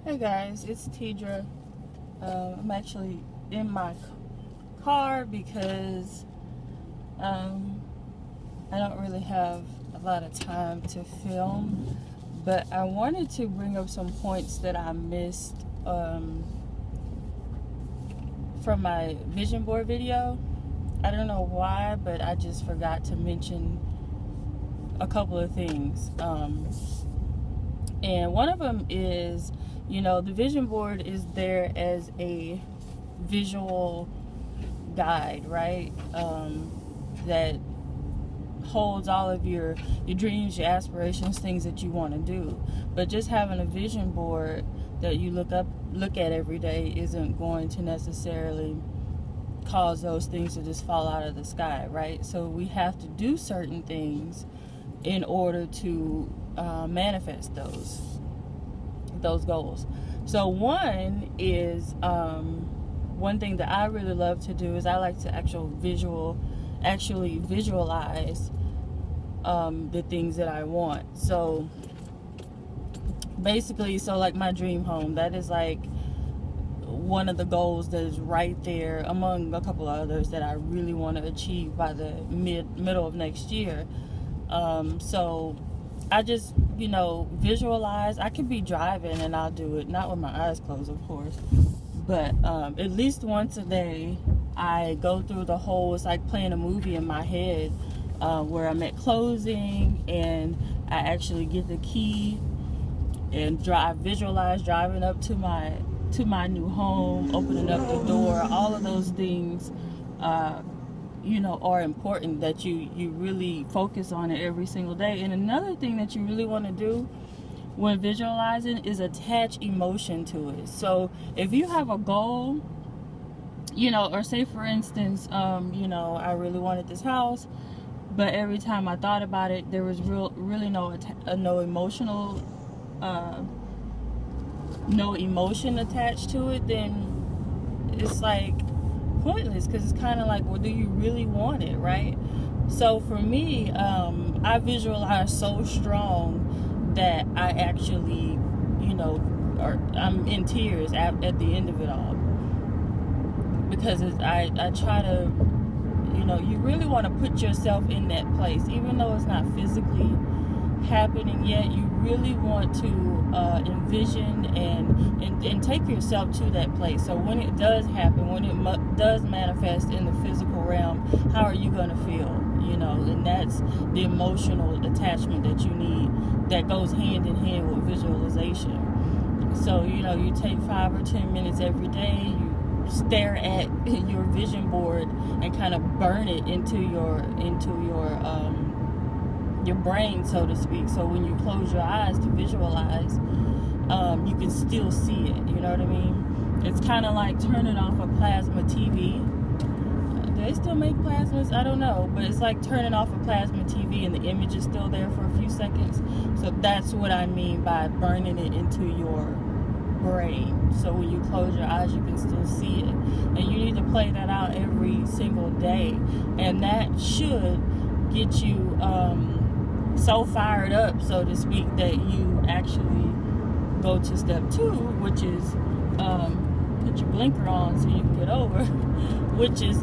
Hey guys, it's Tidra. I'm actually in my car because I don't really have a lot of time to film, but I wanted to bring up some points that I missed from my vision board video. I don't know why, but I just forgot to mention a couple of things. And one of them is, the vision board is there as a visual guide, right? That holds all of your dreams, your aspirations, things that you want to do. But just having a vision board that you look at every day isn't going to necessarily cause those things to just fall out of the sky, right? So we have to do certain things in order to manifest those goals. So one is one thing that I really love to do is I like to actually visualize the things that I want. So basically, like my dream home, that is like one of the goals that is right there among a couple of others that I really want to achieve by the middle of next year. So I just, visualize. I could be driving and I'll do it, not with my eyes closed, of course, but at least once a day I go through the whole, it's like playing a movie in my head, where I'm at closing and I actually get the key and visualize driving up to my new home, opening up the door. All of those things are important, that you really focus on it every single day. And another thing that you really want to do when visualizing is attach emotion to it. So if you have a goal, or say for instance, I really wanted this house, but every time I thought about it, there was really no emotion attached to it, then it's like pointless, because it's kind of like, well, do you really want it, right? So for me, I visualize so strong that I actually, I'm in tears at the end of it all, because I try to, you really want to put yourself in that place, even though it's not physically happening yet. You really want to envision and take yourself to that place. So when it does happen, when it does manifest in the physical realm, how are you going to feel? And that's the emotional attachment that you need, that goes hand in hand with visualization. So you take 5 or 10 minutes every day, you stare at your vision board and kind of burn it into your brain, so to speak. So when you close your eyes to visualize, you can still see it. You know what I mean? It's kind of like turning off a plasma TV. Do they still make plasmas? I don't know, but it's like turning off a plasma TV and the image is still there for a few seconds. So that's what I mean by burning it into your brain. So when you close your eyes, you can still see it, and you need to play that out every single day, and that should get you so fired up, so to speak, that you actually go to step 2, which is put your blinker on so you can get over, which is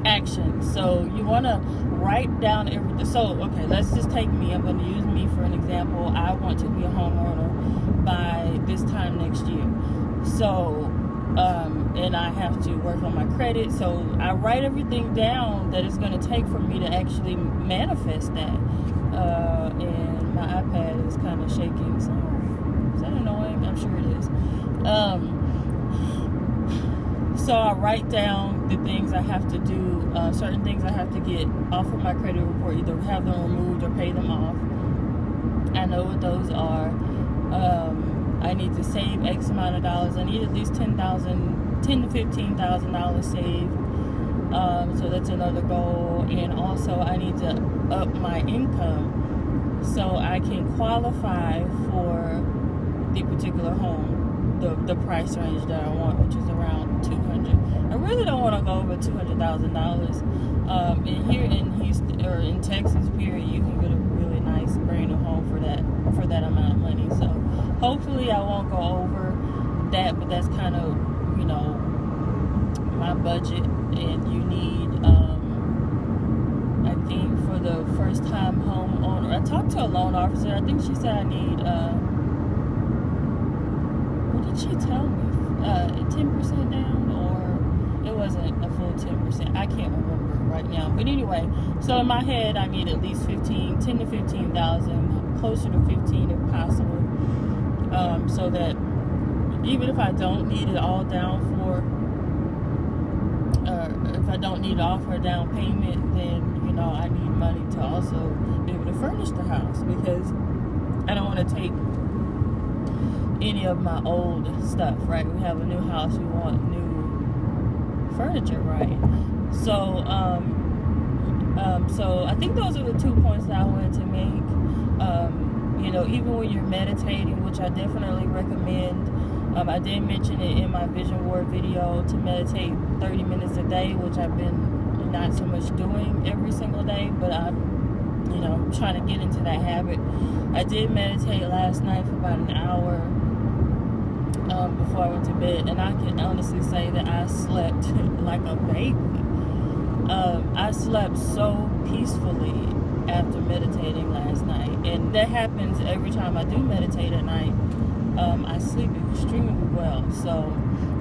action. So you want to write down everything. So okay, let's just take me. I'm going to use me for an example. I want to be a homeowner by this time next year. So and I have to work on my credit, so I write everything down that it's going to take for me to actually manifest that. And my iPad is kind of shaking. Sorry. Is that annoying? I'm sure it is. So I write down the things I have to do, certain things I have to get off of my credit report, either have them removed or pay them off. I know what those are. I need to save X amount of dollars. I need at least $10,000 to $15,000 saved. So that's another goal. And also I need to up my income so I can qualify for the particular home, the price range that I want, which is around $200,000. I really don't want to go over $200,000. And here in Houston, or in Texas, period, you can get a really nice brand new home for that amount of money. So hopefully Typically I won't go over that, but that's kind of, you know, my budget. And you need, I think for the first time homeowner, I talked to a loan officer. I think she said I need, what did she tell me? 10% down, or it wasn't a full 10%. I can't remember right now. But anyway, so in my head, I need at least 10 to 15,000, closer to 15 if possible, so that even if I don't need it all down for, if I don't need to offer a down payment, then, you know, I need money to also be able to furnish the house, because I don't want to take any of my old stuff, right? We have a new house, we want new furniture, right? So, so I think those are the 2 points that I wanted to make. You know, even when you're meditating, which I definitely recommend, I did mention it in my vision board video to meditate 30 minutes a day, which I've been not so much doing every single day, but I'm, you know, trying to get into that habit. I did meditate last night for about an hour before I went to bed, and I can honestly say that I slept like a baby. I slept so peacefully after meditating last night, and that happens every time I do meditate at night. I sleep extremely well. So,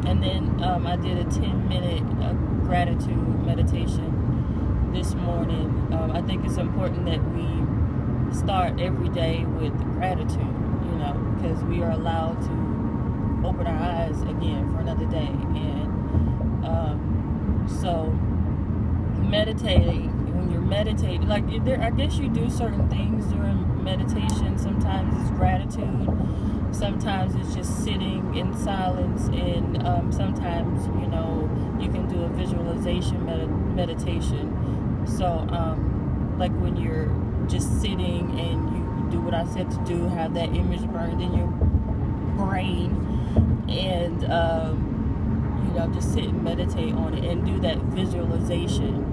and then I did a 10-minute gratitude meditation this morning. I think it's important that we start every day with gratitude, you know, because we are allowed to open our eyes again for another day. And so meditating, when you're meditating, like I guess you do certain things during meditation. Sometimes it's gratitude, sometimes it's just sitting in silence, and sometimes, you know, you can do a visualization meditation. So like when you're just sitting and you do what I said to do, have that image burned in your brain, and you know, just sit and meditate on it and do that visualization,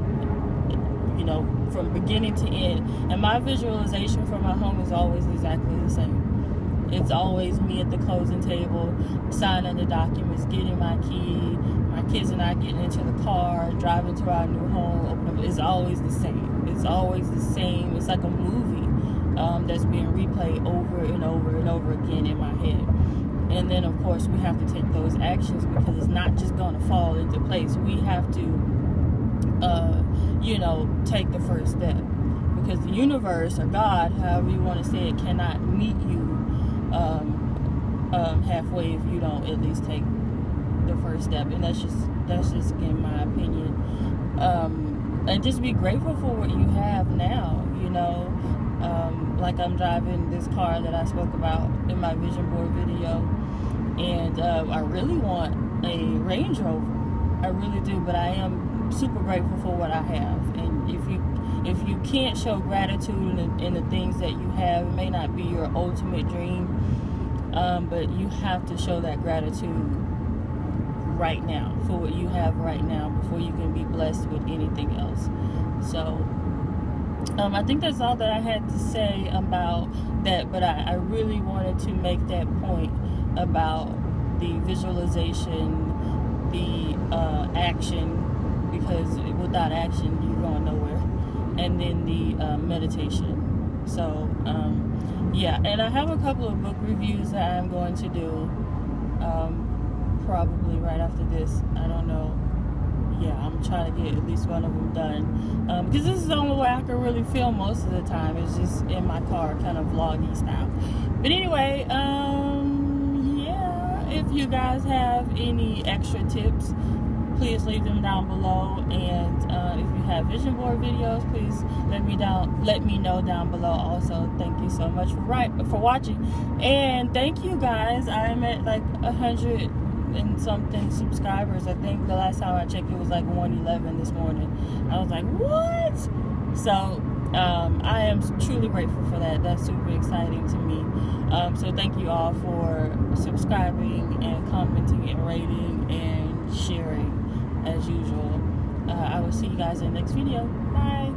you know, from beginning to end. And my visualization for my home is always exactly the same. It's always me at the closing table, signing the documents, getting my key, my kids and I getting into the car, driving to our new home, opening. It's always the same. It's always the same. It's like a movie that's being replayed over and over and over again in my head. And then, of course, we have to take those actions, because it's not just going to fall into place. We have to, you know, take the first step, because the universe, or God, however you want to say it, cannot meet you halfway if you don't at least take the first step. And that's just in my opinion. And just be grateful for what you have now, you know. Like I'm driving this car that I spoke about in my vision board video, and I really want a Range Rover. I really do, but I am super grateful for what I have. And if you can't show gratitude in the things that you have, it may not be your ultimate dream, but you have to show that gratitude right now for what you have right now before you can be blessed with anything else. So I think that's all that I had to say about that, but I really wanted to make that point about the visualization, the action, because without action you're going nowhere, and then the meditation. So yeah, and I have a couple of book reviews that I'm going to do probably right after this. I don't know. Yeah, I'm trying to get at least one of them done, because this is the only way I can really film most of the time. It's just in my car, kind of vloggy style. But anyway, yeah, if you guys have any extra tips, please leave them down below. And if you have vision board videos, please let me know down below also. Thank you so much for watching, and thank you guys. I'm at like 100 and something subscribers. I think the last time I checked it was like 111 this morning. I was like, what? So I am truly grateful for that. That's super exciting to me. So thank you all for subscribing and commenting and rating and sharing as usual. I will see you guys in the next video. Bye.